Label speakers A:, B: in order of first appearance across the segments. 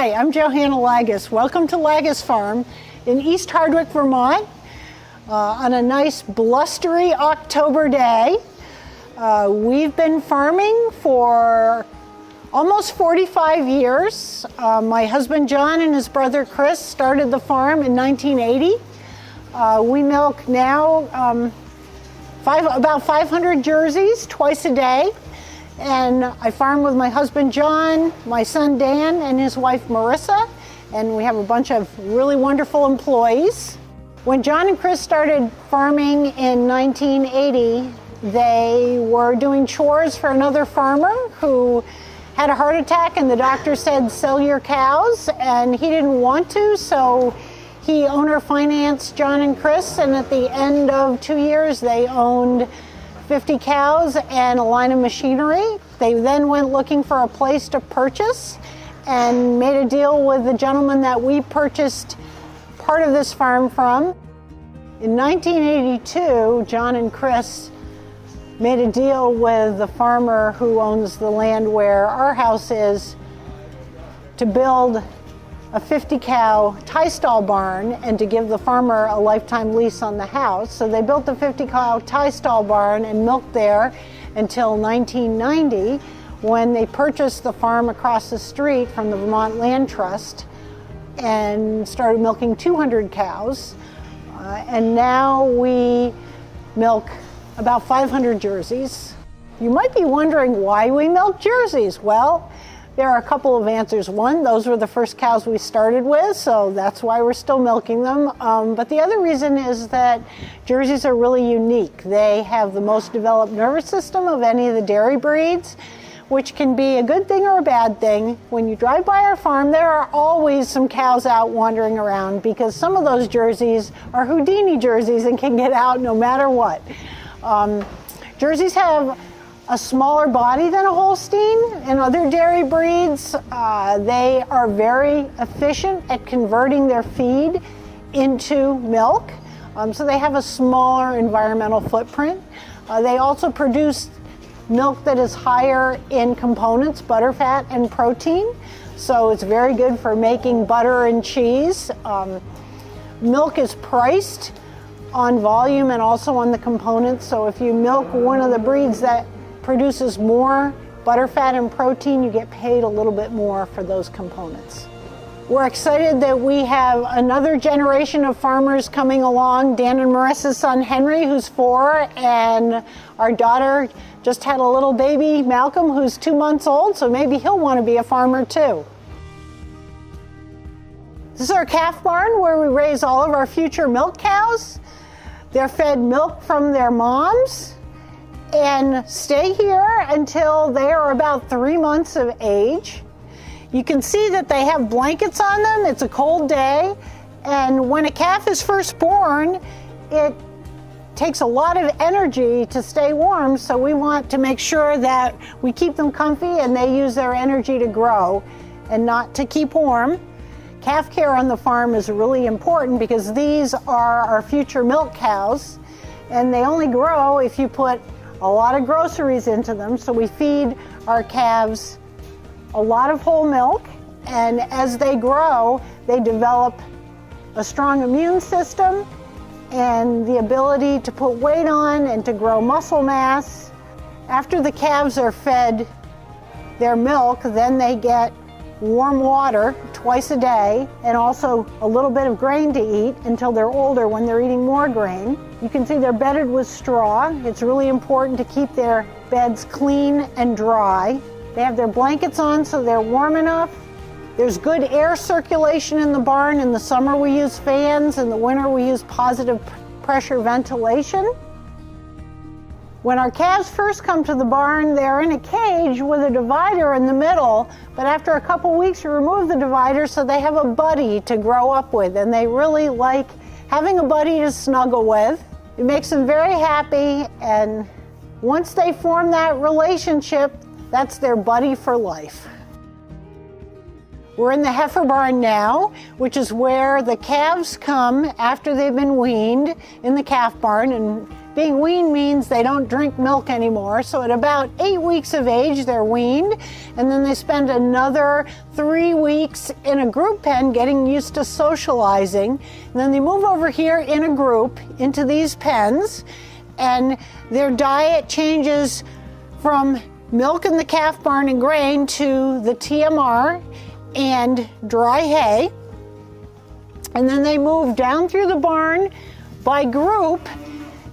A: Hi, I'm Johanna Laggis. Welcome to Laggis Farm in East Hardwick, Vermont, on a nice blustery October day. We've been farming for almost 45 years. My husband John and his brother Chris started the farm in 1980. We milk now about 500 jerseys twice a day. And I farm with my husband John, my son Dan, and his wife Marissa, and we have a bunch of really wonderful employees. When John and Chris started farming in 1980, they were doing chores for another farmer who had a heart attack, and the doctor said, "Sell your cows," and he didn't want to, so he owner financed John and Chris, and at the end of 2 years, they owned 50 cows and a line of machinery. They then went looking for a place to purchase and made a deal with the gentleman that we purchased part of this farm from. In 1982, John and Chris made a deal with the farmer who owns the land where our house is to build a 50-cow tie stall barn and to give the farmer a lifetime lease on the house. So they built the 50-cow tie stall barn and milked there until 1990, when they purchased the farm across the street from the Vermont Land Trust and started milking 200 cows. And now we milk about 500 jerseys. You might be wondering why we milk jerseys. Well, there are a couple of answers. One, those were the first cows we started with, so that's why we're still milking them. But the other reason is that jerseys are really unique. They have the most developed nervous system of any of the dairy breeds, which can be a good thing or a bad thing. When you drive by our farm, there are always some cows out wandering around because some of those jerseys are Houdini jerseys and can get out no matter what. Jerseys have a smaller body than a Holstein and other dairy breeds. They are very efficient at converting their feed into milk, so they have a smaller environmental footprint. They also produce milk that is higher in components, butter, fat, and protein, so it's very good for making butter and cheese. Milk is priced on volume and also on the components, so if you milk one of the breeds that produces more butter, fat, and protein, you get paid a little bit more for those components. We're excited that we have another generation of farmers coming along. Dan and Marissa's son Henry, who's 4, and our daughter just had a little baby, Malcolm, who's 2 months old, so maybe he'll want to be a farmer too. This is our calf barn where we raise all of our future milk cows. They're fed milk from their moms and stay here until they are about 3 months of age. You can see that they have blankets on them. It's a cold day, and when a calf is first born, it takes a lot of energy to stay warm, so we want to make sure that we keep them comfy and they use their energy to grow and not to keep warm. Calf care on the farm is really important because these are our future milk cows, and they only grow if you put a lot of groceries into them. So we feed our calves a lot of whole milk, and as they grow, they develop a strong immune system and the ability to put weight on and to grow muscle mass. After the calves are fed their milk, then they get warm water twice a day and also a little bit of grain to eat until they're older, when they're eating more grain. You can see they're bedded with straw. It's really important to keep their beds clean and dry. They have their blankets on so they're warm enough. There's good air circulation in the barn. In the summer we use fans, in the winter we use positive pressure ventilation. When our calves first come to the barn, they're in a cage with a divider in the middle, but after a couple weeks you remove the divider so they have a buddy to grow up with, and they really like having a buddy to snuggle with. It makes them very happy, and once they form that relationship, that's their buddy for life. We're in the heifer barn now, which is where the calves come after they've been weaned in the calf barn, and Being weaned means they don't drink milk anymore. So at about 8 weeks of age, they're weaned, and then they spend another 3 weeks in a group pen getting used to socializing. And then they move over here in a group into these pens, and their diet changes from milk in the calf barn and grain to the TMR and dry hay. And then they move down through the barn by group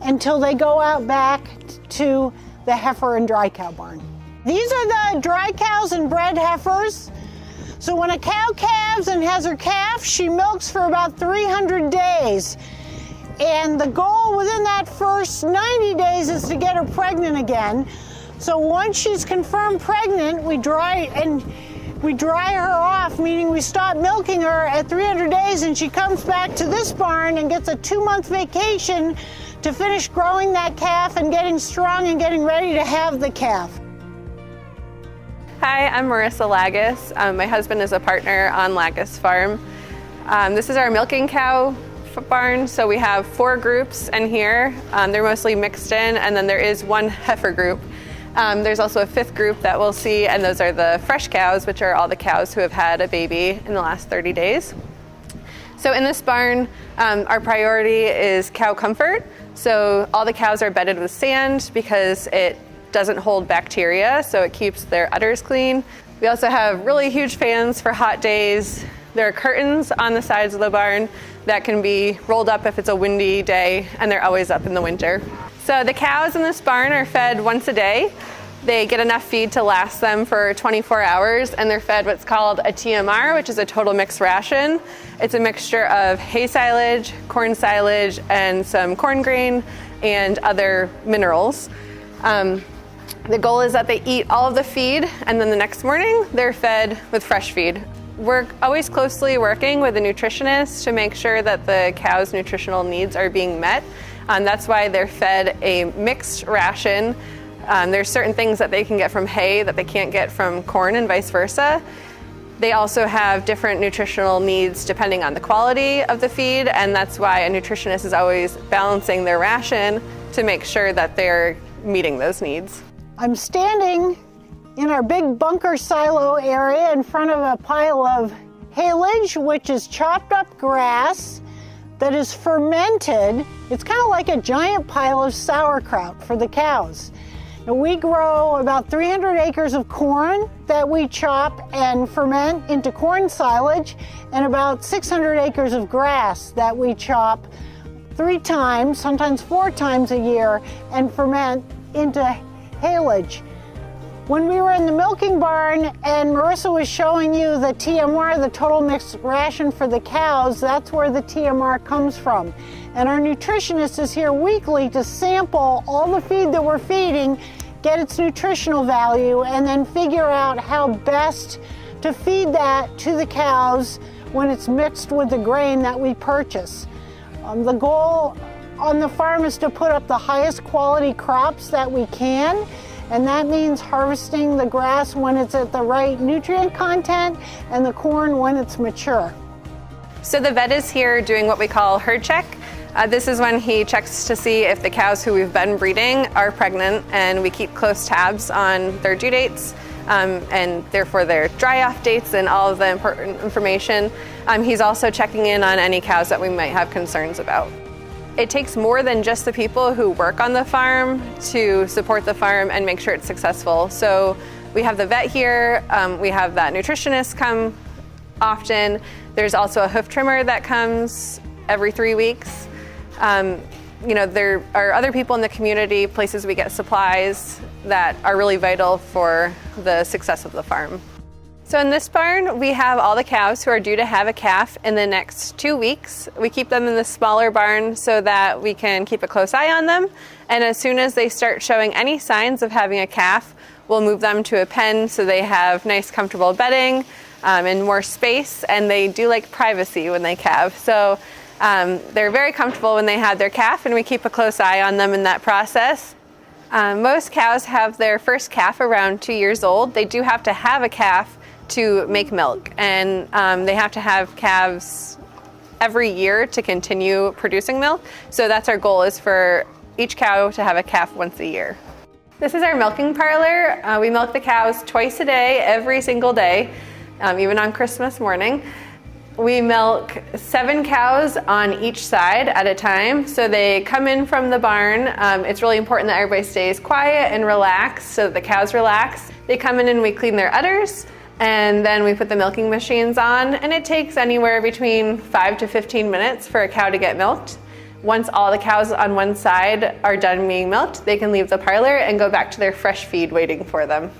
A: until they go out back to the heifer and dry cow barn. These are the dry cows and bred heifers. So when a cow calves and has her calf, she milks for about 300 days. And the goal within that first 90 days is to get her pregnant again. So once she's confirmed pregnant, we dry her off, meaning we stop milking her at 300 days, and she comes back to this barn and gets a 2-month vacation to finish growing that calf and getting strong and getting ready to have the calf.
B: Hi, I'm Marissa Laggis. My husband is a partner on Laggis Farm. This is our milking cow barn, so we have 4 groups in here. They're mostly mixed in, and then there is one heifer group. There's also a 5th group that we'll see, and those are the fresh cows, which are all the cows who have had a baby in the last 30 days. So in this barn, our priority is cow comfort. So all the cows are bedded with sand because it doesn't hold bacteria, so it keeps their udders clean. We also have really huge fans for hot days. There are curtains on the sides of the barn that can be rolled up if it's a windy day, and they're always up in the winter. So the cows in this barn are fed once a day. They get enough feed to last them for 24 hours, and they're fed what's called a TMR, which is a total mixed ration. It's a mixture of hay silage, corn silage, and some corn grain and other minerals. The goal is that they eat all of the feed, and then the next morning they're fed with fresh feed. We're always closely working with a nutritionist to make sure that the cow's nutritional needs are being met. That's why they're fed a mixed ration. There's certain things that they can get from hay that they can't get from corn, and vice versa. They also have different nutritional needs depending on the quality of the feed, and that's why a nutritionist is always balancing their ration to make sure that they're meeting those needs.
A: I'm standing in our big bunker silo area in front of a pile of haylage, which is chopped up grass that is fermented. It's kind of like a giant pile of sauerkraut for the cows. Now, we grow about 300 acres of corn that we chop and ferment into corn silage, and about 600 acres of grass that we chop 3 times, sometimes 4 times a year, and ferment into haylage. When we were in the milking barn and Marissa was showing you the TMR, the total mixed ration for the cows, that's where the TMR comes from. And our nutritionist is here weekly to sample all the feed that we're feeding, get its nutritional value, and then figure out how best to feed that to the cows when it's mixed with the grain that we purchase. The goal on the farm is to put up the highest quality crops that we can, and that means harvesting the grass when it's at the right nutrient content and the corn when it's mature.
B: So the vet is here doing what we call herd check. This is when he checks to see if the cows who we've been breeding are pregnant, and we keep close tabs on their due dates and therefore their dry off dates and all of the important information. He's also checking in on any cows that we might have concerns about. It takes more than just the people who work on the farm to support the farm and make sure it's successful. So we have the vet here, we have that nutritionist come often. There's also a hoof trimmer that comes every 3 weeks. There are other people in the community, places we get supplies that are really vital for the success of the farm. So in this barn, we have all the cows who are due to have a calf in the next 2 weeks. We keep them in the smaller barn so that we can keep a close eye on them. And as soon as they start showing any signs of having a calf, we'll move them to a pen so they have nice, comfortable bedding and more space. And they do like privacy when they calve. So they're very comfortable when they have their calf, and we keep a close eye on them in that process. Most cows have their first calf around 2 years old. They do have to have a calf to make milk, and they have to have calves every year to continue producing milk. So that's our goal, is for each cow to have a calf once a year. This is our milking parlor. We milk the cows twice a day, every single day, even on Christmas morning. We milk 7 cows on each side at a time. So they come in from the barn. It's really important that everybody stays quiet and relaxed so that the cows relax. They come in and we clean their udders, and then we put the milking machines on, and it takes anywhere between 5 to 15 minutes for a cow to get milked. Once all the cows on one side are done being milked, they can leave the parlor and go back to their fresh feed waiting for them.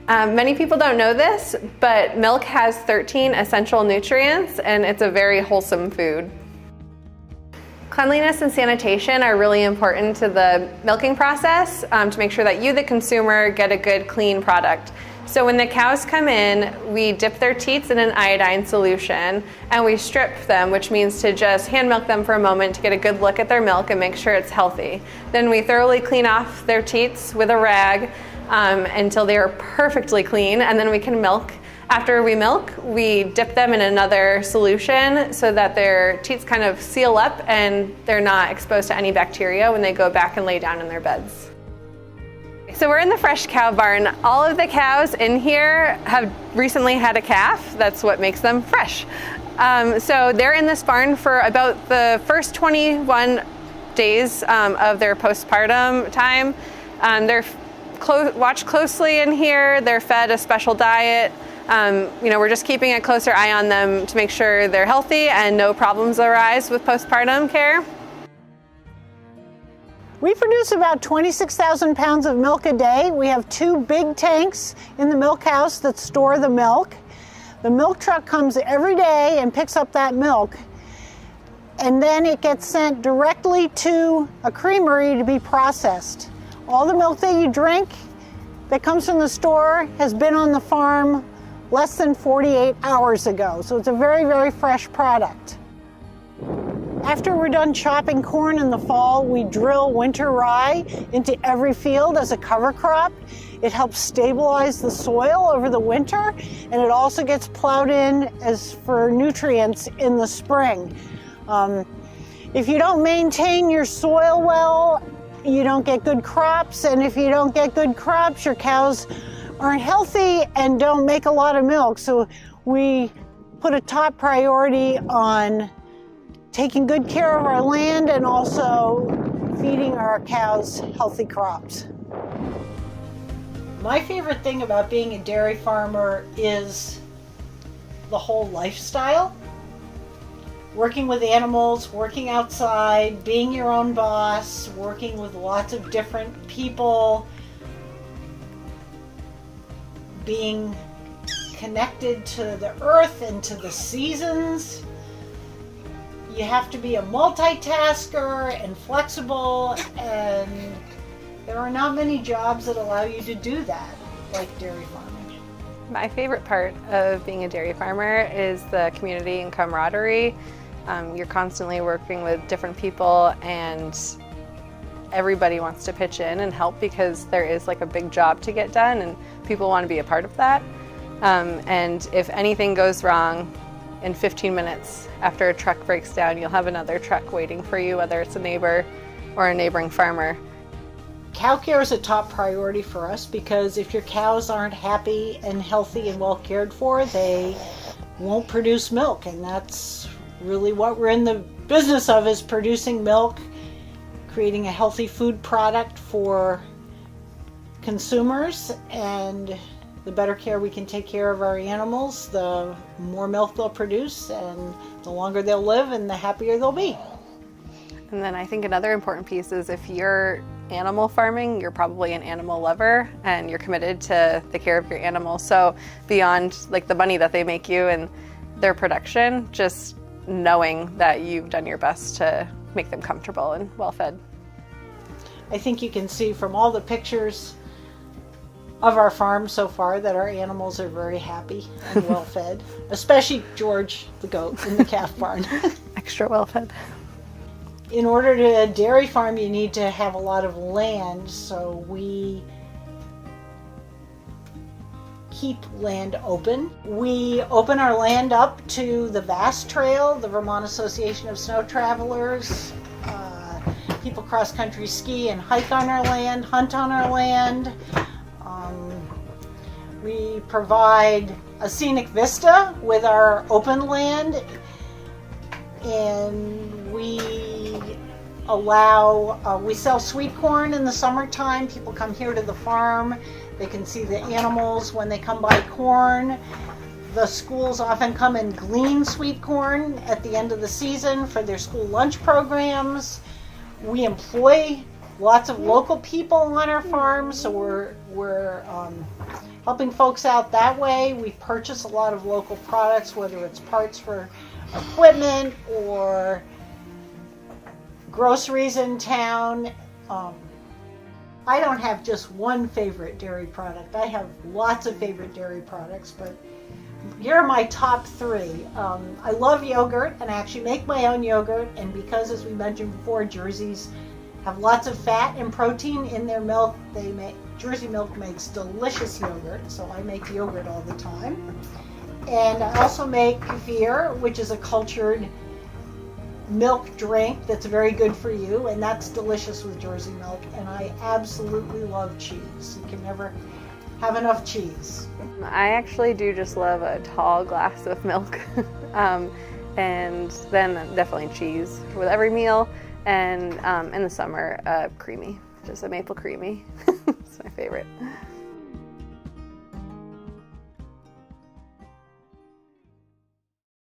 B: Many people don't know this, but milk has 13 essential nutrients, and it's a very wholesome food. Cleanliness and sanitation are really important to the milking process to make sure that you, the consumer, get a good, clean product. So when the cows come in, we dip their teats in an iodine solution and we strip them, which means to just hand milk them for a moment to get a good look at their milk and make sure it's healthy. Then we thoroughly clean off their teats with a rag until they are perfectly clean, and then we can milk. After we milk, we dip them in another solution so that their teats kind of seal up and they're not exposed to any bacteria when they go back and lay down in their beds. So we're in the fresh cow barn. All of the cows in here have recently had a calf. That's what makes them fresh. So they're in this barn for about the first 21 days of their postpartum time. They're watched closely in here. They're fed a special diet. We're just keeping a closer eye on them to make sure they're healthy and no problems arise with postpartum care.
A: We produce about 26,000 pounds of milk a day. We have 2 big tanks in the milk house that store the milk. The milk truck comes every day and picks up that milk, and then it gets sent directly to a creamery to be processed. All the milk that you drink that comes from the store has been on the farm less than 48 hours ago, so it's a very, very fresh product. After we're done chopping corn in the fall, we drill winter rye into every field as a cover crop. It helps stabilize the soil over the winter, and it also gets plowed in as for nutrients in the spring. If you don't maintain your soil well, you don't get good crops, and if you don't get good crops, your cows aren't healthy and don't make a lot of milk. So we put a top priority on taking good care of our land and also feeding our cows healthy crops. My favorite thing about being a dairy farmer is the whole lifestyle. Working with animals, working outside, being your own boss, working with lots of different people, being connected to the earth and to the seasons. You have to be a multitasker and flexible, and there are not many jobs that allow you to do that, like dairy farming.
B: My favorite part of being a dairy farmer is the community and camaraderie. You're constantly working with different people, and everybody wants to pitch in and help because there is like a big job to get done and people want to be a part of that. And if anything goes wrong, in 15 minutes after a truck breaks down, you'll have another truck waiting for you, whether it's a neighbor or a neighboring farmer.
A: Cow care is a top priority for us because if your cows aren't happy and healthy and well cared for, they won't produce milk, and that's really what we're in the business of, is producing milk, creating a healthy food product for consumers, and the better care we can take care of our animals, the more milk they'll produce, and the longer they'll live and the happier they'll be.
B: And then I think another important piece is if you're animal farming, you're probably an animal lover and you're committed to the care of your animals. So beyond like the money that they make you and their production, just knowing that you've done your best to make them comfortable and well fed.
A: I think you can see from all the pictures of our farm so far that our animals are very happy and well fed, especially George the goat in the calf barn.
B: Extra well fed.
A: In order to dairy farm, you need to have a lot of land, so we keep land open. We open our land up to the Vast Trail, the Vermont Association of Snow Travelers. People cross-country ski and hike on our land, hunt on our land. We provide a scenic vista with our open land, and we sell sweet corn in the summertime. People come here to the farm. They can see the animals when they come buy corn. The schools often come and glean sweet corn at the end of the season for their school lunch programs. We employ lots of local people on our farm, so we're helping folks out that way. We purchase a lot of local products, whether it's parts for equipment or groceries in town. I don't have just one favorite dairy product. I have lots of favorite dairy products, but here are my top three. I love yogurt, and I actually make my own yogurt, and because, as we mentioned before, Jerseys have lots of fat and protein in their milk, Jersey milk makes delicious yogurt, so I make yogurt all the time. And I also make kefir, which is a cultured milk drink that's very good for you, and that's delicious with Jersey milk. And I absolutely love cheese. You can never have enough cheese.
B: I actually do just love a tall glass of milk, and then definitely cheese with every meal, and in the summer, creamy, just a maple creamy. It's my favorite.